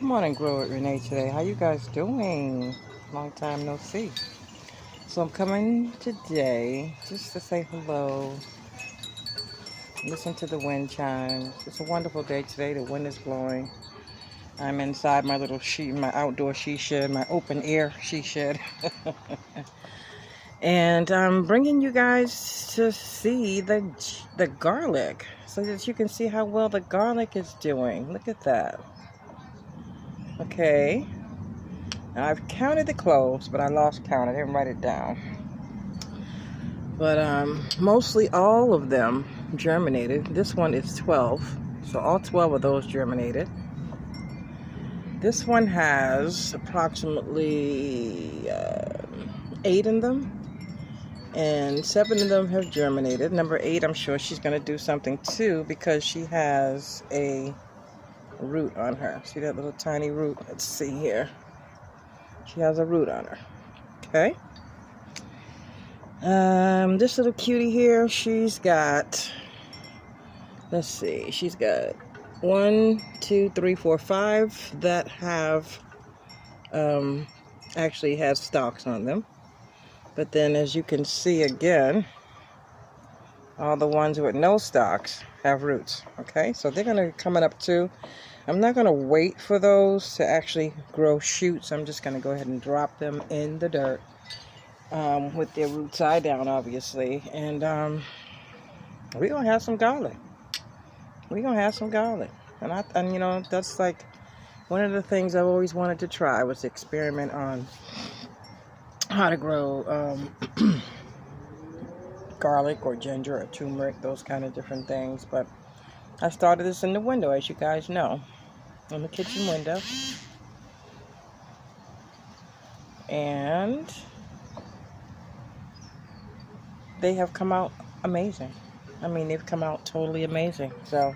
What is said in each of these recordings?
Good morning, Grow with Renee today. How you guys doing? Long time no see. So I'm coming today just to say hello, listen to the wind chimes. It's a wonderful day today. The wind is blowing. I'm inside my little my outdoor she shed, my open air she shed. And I'm bringing you guys to see the garlic so that you can see how well the garlic is doing. Look at that. Okay. Now, I've counted the cloves, but I lost count. I didn't write it down. But mostly all of them germinated. This one is 12. So all 12 of those germinated. This one has approximately 8 in them. And 7 of them have germinated. Number 8, I'm sure she's going to do something too because she has a root on her. See that little tiny root? Let's see here. She has a root on her. Okay. This little cutie here, she's got, let's see, she's got 1, 2, 3, 4, 5 that have, actually has stalks on them. But then as you can see again, all the ones with no stalks have roots. Okay, so they're going to coming up too. I'm not going to wait for those to actually grow shoots. I'm just going to go ahead and drop them in the dirt with their roots side down, obviously. And we're going to have some garlic. We're going to have some garlic. And you know, that's like one of the things I've always wanted to try was to experiment on how to grow garlic or ginger or turmeric, those kind of different things. But I started this in the window, as you guys know, in the kitchen window. And they have come out amazing. I mean, they've come out totally amazing. So,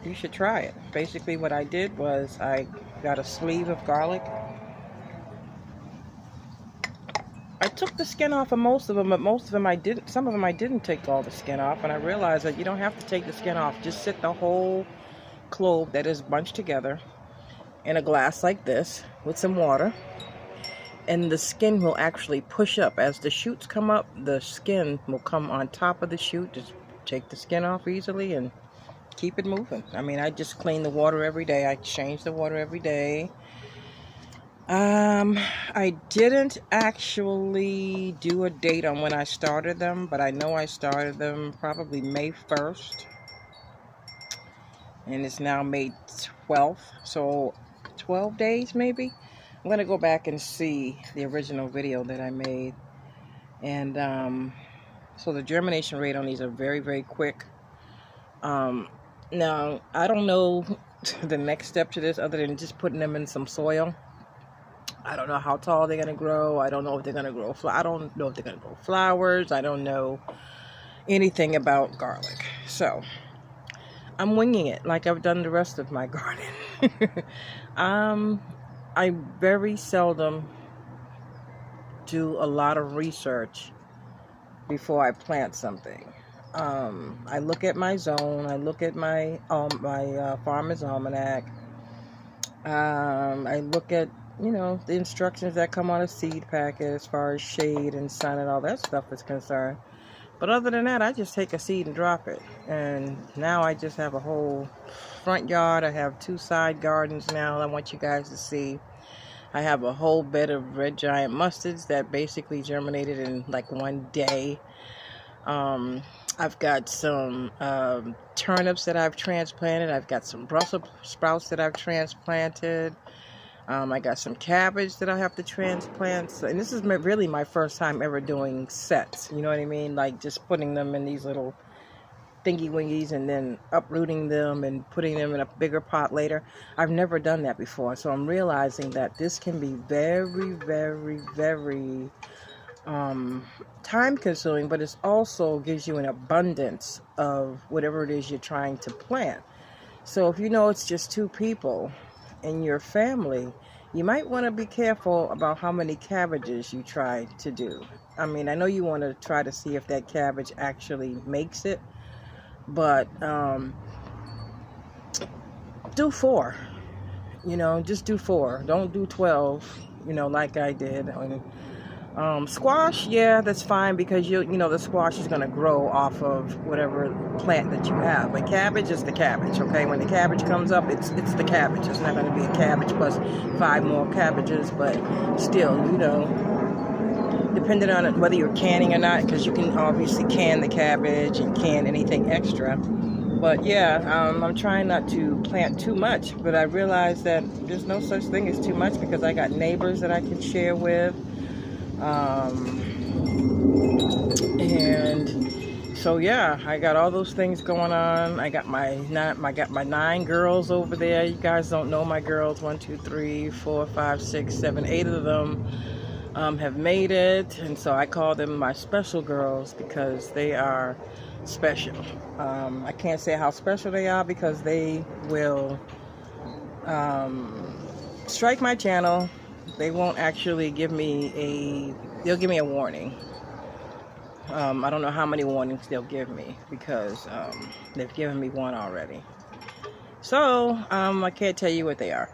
you should try it. Basically, what I did was I got a sleeve of garlic. I took the skin off of most of them, but most of them I didn't. Some of them I didn't take all the skin off, and I realized that you don't have to take the skin off. Just sit the whole clove that is bunched together in a glass like this with some water, and the skin will actually push up. As the shoots come up, the skin will come on top of the shoot. Just take the skin off easily and keep it moving. I mean, I just clean the water every day. I change the water every day. I didn't actually do a date on when I started them, but I know I started them probably May 1st. And it's now May 12th, so 12 days maybe. I'm going to go back and see the original video that I made. And so the germination rate on these are very, very quick. Now, I don't know the next step to this other than just putting them in some soil. I don't know how tall they're going to grow. I don't know if they're going to grow I don't know if they're going to grow flowers. I don't know anything about garlic. So, I'm winging it like I've done the rest of my garden. I very seldom do a lot of research before I plant something. I look at my zone. I look at my Farmer's Almanac. I look at, you know, the instructions that come on a seed packet as far as shade and sun and all that stuff is concerned. But other than that, I just take a seed and drop it. And now I just have a whole front yard. I have 2 side gardens now. I want you guys to see. I have a whole bed of red giant mustards that basically germinated in like one day. I've got some turnips that I've transplanted. I've got some Brussels sprouts that I've transplanted. I got some cabbage that I have to transplant. So, and this is really my first time ever doing sets. You know what I mean? Like just putting them in these little thingy-wingies and then uprooting them and putting them in a bigger pot later. I've never done that before. So I'm realizing that this can be very, very, very time-consuming, but it also gives you an abundance of whatever it is you're trying to plant. So if you know it's just 2 people in your family, you might want to be careful about how many cabbages you try to do. I mean, I know you want to try to see if that cabbage actually makes it, but do 4. You know, just do 4. Don't do 12, you know, like I did. Squash, yeah, that's fine, because you know the squash is going to grow off of whatever plant that you have. But cabbage is the cabbage, okay? When the cabbage comes up, it's the cabbage. It's not going to be a cabbage plus 5 more cabbages, but still, you know, depending on it, whether you're canning or not, because you can obviously can the cabbage and can anything extra. But yeah, I'm trying not to plant too much, but I realize that there's no such thing as too much, because I got neighbors that I can share with. And so yeah, I got all those things going on. I got my 9 girls over there. You guys don't know my girls. 1, 2, 3, 4, 5, 6, 7, 8 of them have made it, and so I call them my special girls, because they are special. I can't say how special they are, because they will strike my channel. They won't actually give me they'll give me a warning. I don't know how many warnings they'll give me, because they've given me one already. So I can't tell you what they are.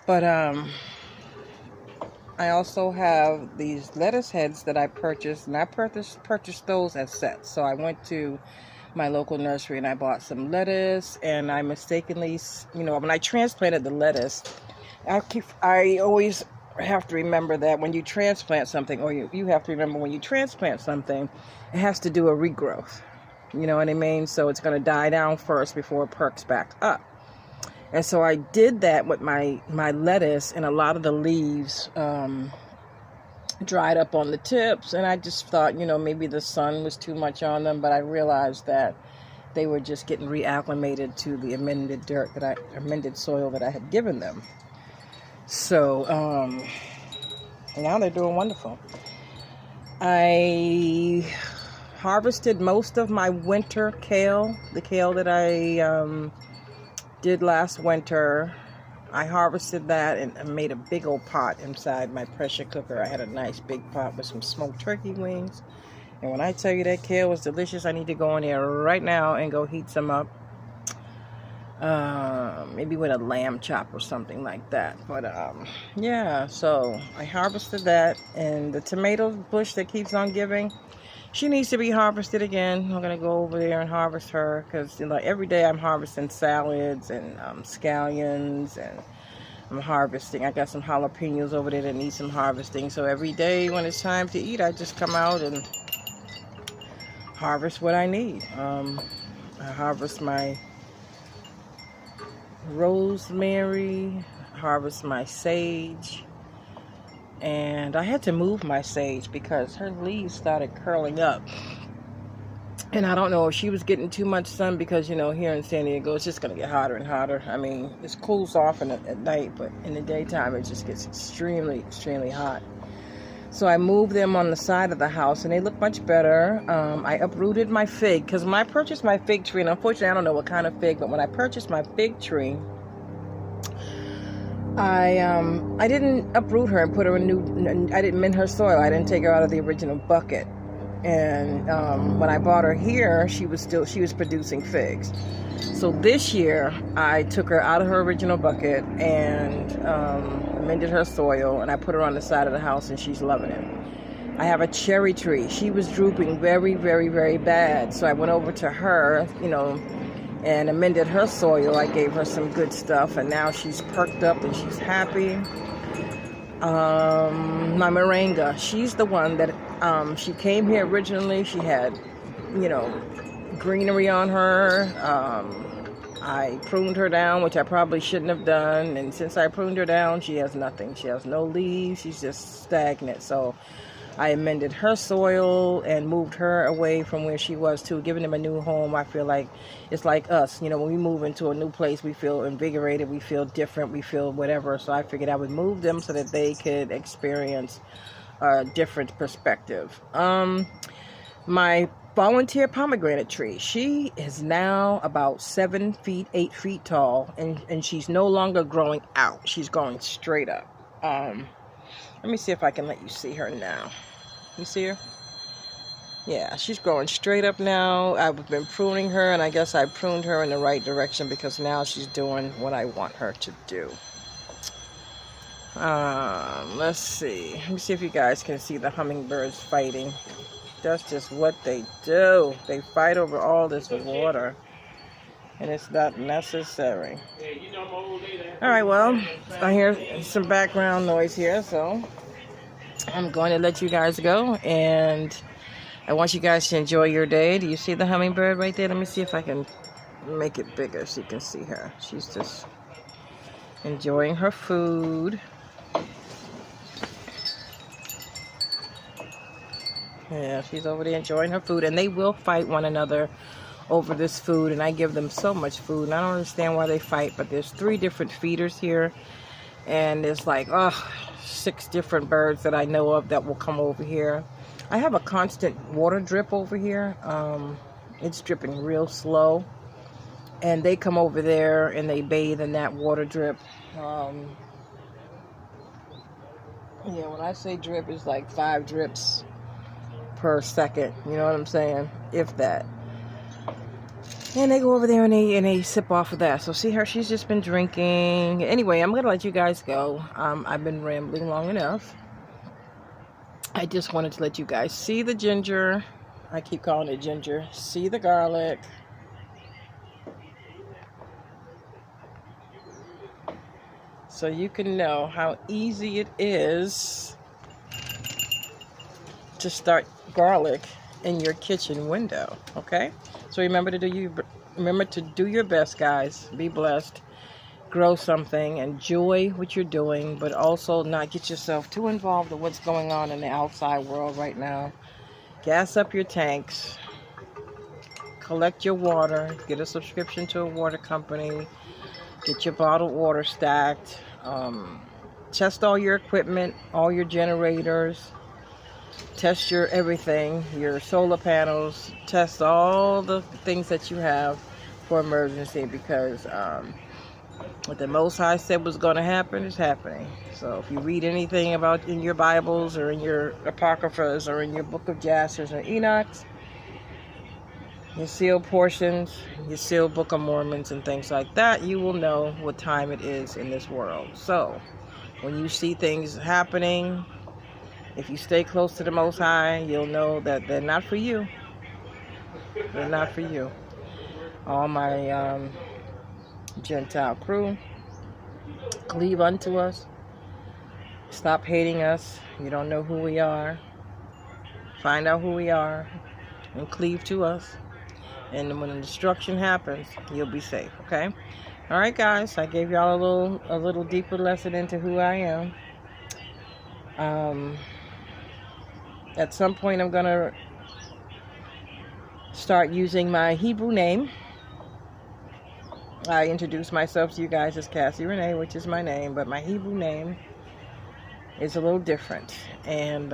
But I also have these lettuce heads that I purchased, and I purchased those as sets. So I went to my local nursery and I bought some lettuce, and I mistakenly, you know, when I transplanted the lettuce, I always have to remember that when you transplant something, or you have to remember when you transplant something, it has to do a regrowth. You know what I mean? So it's going to die down first before it perks back up. And so I did that with my lettuce, and a lot of the leaves dried up on the tips, and I just thought, you know, maybe the sun was too much on them, but I realized that they were just getting reacclimated to the amended soil that I had given them. So now they're doing wonderful. I harvested most of my winter kale, the kale that I did last winter. I harvested that and made a big old pot inside my pressure cooker. I had a nice big pot with some smoked turkey wings. And when I tell you that kale was delicious, I need to go in there right now and go heat some up. Maybe with a lamb chop or something like that. But yeah, so I harvested that, and the tomato bush that keeps on giving, she needs to be harvested again. I'm gonna go over there and harvest her, because you know, every day I'm harvesting salads and scallions, and I'm harvesting. I got some jalapenos over there that need some harvesting. So every day when it's time to eat, I just come out and harvest what I need. I harvest my rosemary, harvest my sage, and I had to move my sage because her leaves started curling up, and I don't know if she was getting too much sun, because you know, here in San Diego it's just gonna get hotter and hotter. I mean, it cools off at night, but in the daytime it just gets extremely hot. So I moved them on the side of the house, and they look much better. I uprooted my fig, because when I purchased my fig tree, and unfortunately I don't know what kind of fig, but when I purchased my fig tree, I didn't uproot her and put her in I didn't mend her soil. I didn't take her out of the original bucket. And when I bought her here, she was producing figs. So this year I took her out of her original bucket and amended her soil, and I put her on the side of the house, and she's loving it. I have a cherry tree. She was drooping very bad, so I went over to her, you know, and amended her soil. I gave her some good stuff, and now she's perked up and she's happy. My moringa, she's the one that she came here originally. She had, you know, greenery on her. I pruned her down, which I probably shouldn't have done, and since I pruned her down, she has nothing. She has no leaves. She's just stagnant. So I amended her soil and moved her away from where she was too, giving them a new home. I feel like it's like us, you know, when we move into a new place, we feel invigorated, we feel different, we feel whatever. So I figured I would move them so that they could experience a different perspective. My volunteer pomegranate tree, she is now about 7 feet, 8 feet tall, and she's no longer growing out. She's going straight up. Let me see if I can let you see her now. You see her? Yeah, she's growing straight up now. I've been pruning her, and I guess I pruned her in the right direction because now she's doing what I want her to do. Let's see. Let me see if you guys can see the hummingbirds fighting. That's just what they do. They fight over all this water, and it's not necessary. All right, well, I hear some background noise here, so I'm going to let you guys go, and I want you guys to enjoy your day. Do you see the hummingbird right there? Let me see if I can make it bigger so you can see her. She's just enjoying her food. Yeah, she's over there enjoying her food, and they will fight one another over this food, and I give them so much food, and I don't understand why they fight, but there's 3 different feeders here, and there's like 6 different birds that I know of that will come over here. I have a constant water drip over here. It's dripping real slow, and they come over there and they bathe in that water drip. Yeah, when I say drip, it's like 5 drips per second, you know what I'm saying, if that. And they go over there and they sip off of that. So see her, she's just been drinking. Anyway, I'm gonna let you guys go. I've been rambling long enough. I just wanted to let you guys see the ginger. I keep calling it ginger. See the garlic. So you can know how easy it is to start garlic in your kitchen window. Okay, so remember to do your best, guys. Be blessed, grow something, enjoy what you're doing, but also not get yourself too involved in what's going on in the outside world right now. Gas up your tanks, collect your water, get a subscription to a water company, get your bottled water stacked, test all your equipment, all your generators, test your everything, your solar panels, test all the things that you have for emergency, because what the Most High said was going to happen is happening. So if you read anything about in your Bibles or in your Apocryphas or in your Book of Jasher or Enoch's, your sealed portions, your sealed Book of Mormons and things like that, you will know what time it is in this world. So when you see things happening, if you stay close to the Most High, you'll know that they're not for you. They're not for you. All my Gentile crew, cleave unto us. Stop hating us. You don't know who we are. Find out who we are and cleave to us. And when the destruction happens, you'll be safe. Okay? All right, guys. I gave y'all a little deeper lesson into who I am. At some point, I'm gonna start using my Hebrew name. I introduce myself to you guys as Cassie Renee, which is my name, but my Hebrew name is a little different. And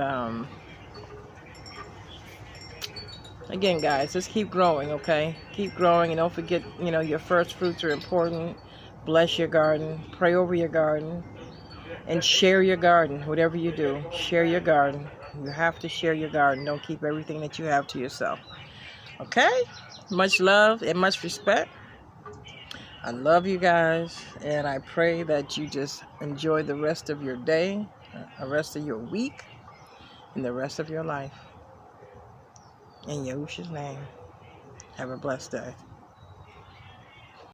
again, guys, just keep growing, okay? Keep growing, and don't forget, your first fruits are important. Bless your garden, pray over your garden, and share your garden. Whatever you do, share your garden. You have to share your garden. Don't keep everything that you have to yourself. Okay? Much love and much respect. I love you guys, and I pray that you just enjoy the rest of your day, the rest of your week, and the rest of your life. In Yahushua's name, have a blessed day.